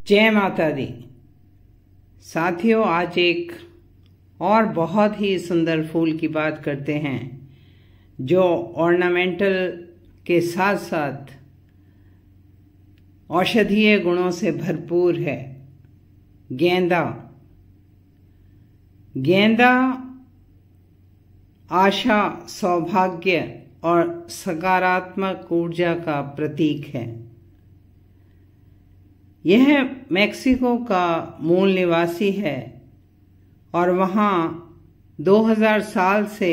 जय माता दी। साथियों, आज एक और बहुत ही सुंदर फूल की बात करते हैं जो ऑर्नामेंटल के साथ साथ औषधीय गुणों से भरपूर है। गेंदा। गेंदा आशा, सौभाग्य और सकारात्मक ऊर्जा का प्रतीक है। यह मेक्सिको का मूल निवासी है और वहाँ 2000 साल से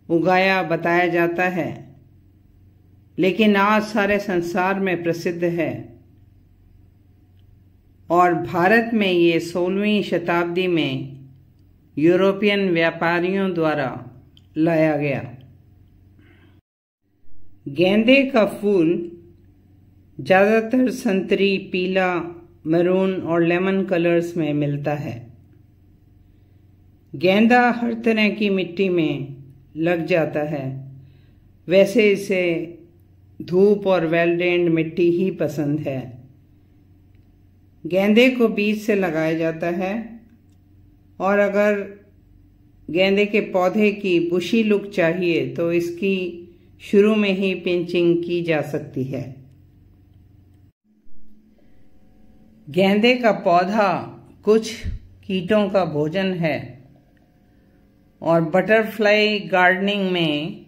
उगाया बताया जाता है, लेकिन आज सारे संसार में प्रसिद्ध है और भारत में ये 16वीं शताब्दी में यूरोपियन व्यापारियों द्वारा लाया गया। गेंदे का फूल ज़्यादातर संतरी, पीला, मैरून और लेमन कलर्स में मिलता है। गेंदा हर तरह की मिट्टी में लग जाता है। वैसे इसे धूप और वेल ड्रेन्ड मिट्टी ही पसंद है। गेंदे को बीज से लगाया जाता है और अगर गेंदे के पौधे की बुशी लुक चाहिए तो इसकी शुरू में ही पिंचिंग की जा सकती है। गेंदे का पौधा कुछ कीटों का भोजन है और बटरफ्लाई गार्डनिंग में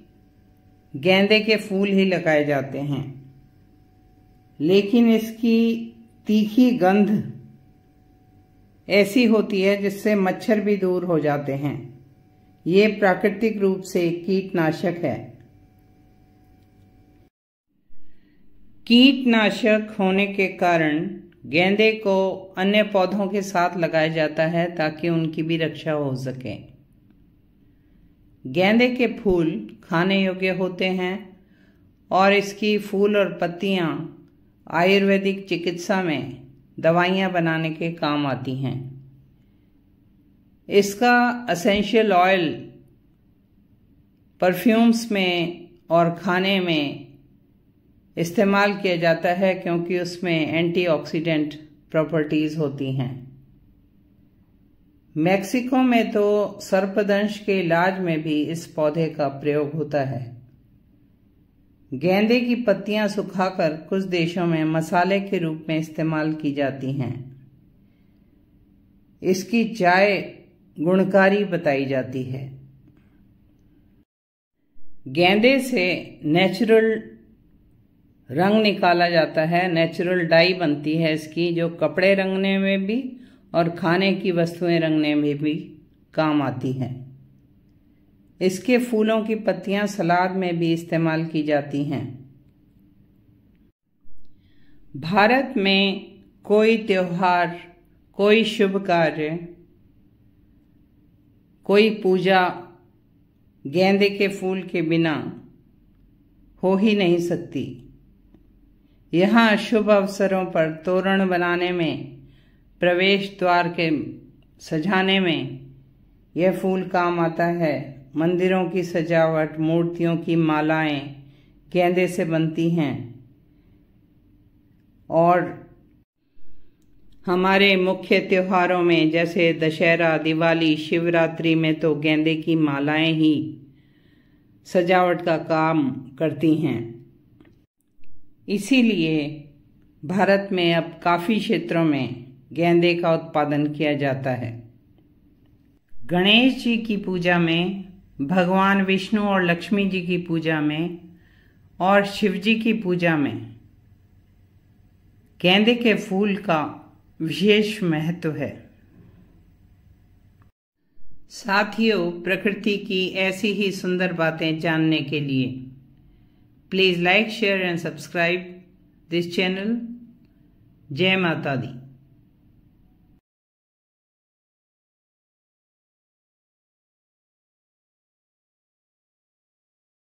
गेंदे के फूल ही लगाए जाते हैं, लेकिन इसकी तीखी गंध ऐसी होती है जिससे मच्छर भी दूर हो जाते हैं। ये प्राकृतिक रूप से कीटनाशक है। कीटनाशक होने के कारण गेंदे को अन्य पौधों के साथ लगाया जाता है ताकि उनकी भी रक्षा हो सके। गेंदे के फूल खाने योग्य होते हैं और इसकी फूल और पत्तियां आयुर्वेदिक चिकित्सा में दवाइयां बनाने के काम आती हैं। इसका एसेंशियल ऑयल परफ्यूम्स में और खाने में इस्तेमाल किया जाता है क्योंकि उसमें एंटीऑक्सीडेंट प्रॉपर्टीज होती हैं। मेक्सिको में तो सर्पदंश के इलाज में भी इस पौधे का प्रयोग होता है। गेंदे की पत्तियां सुखाकर कुछ देशों में मसाले के रूप में इस्तेमाल की जाती हैं। इसकी चाय गुणकारी बताई जाती है। गेंदे से नेचुरल रंग निकाला जाता है, नेचुरल डाई बनती है इसकी, जो कपड़े रंगने में भी और खाने की वस्तुएं रंगने में भी काम आती हैं। इसके फूलों की पत्तियां सलाद में भी इस्तेमाल की जाती हैं। भारत में कोई त्योहार, कोई शुभ कार्य, कोई पूजा गेंदे के फूल के बिना हो ही नहीं सकती। यहाँ शुभ अवसरों पर तोरण बनाने में, प्रवेश द्वार के सजाने में यह फूल काम आता है। मंदिरों की सजावट, मूर्तियों की मालाएं गेंदे से बनती हैं और हमारे मुख्य त्योहारों में जैसे दशहरा, दिवाली, शिवरात्रि में तो गेंदे की मालाएं ही सजावट का काम करती हैं। इसीलिए भारत में अब काफ़ी क्षेत्रों में गेंदे का उत्पादन किया जाता है। गणेश जी की पूजा में, भगवान विष्णु और लक्ष्मी जी की पूजा में और शिव जी की पूजा में गेंदे के फूल का विशेष महत्व है। साथियों, प्रकृति की ऐसी ही सुंदर बातें जानने के लिए please like, share and subscribe this channel. जय माता दी।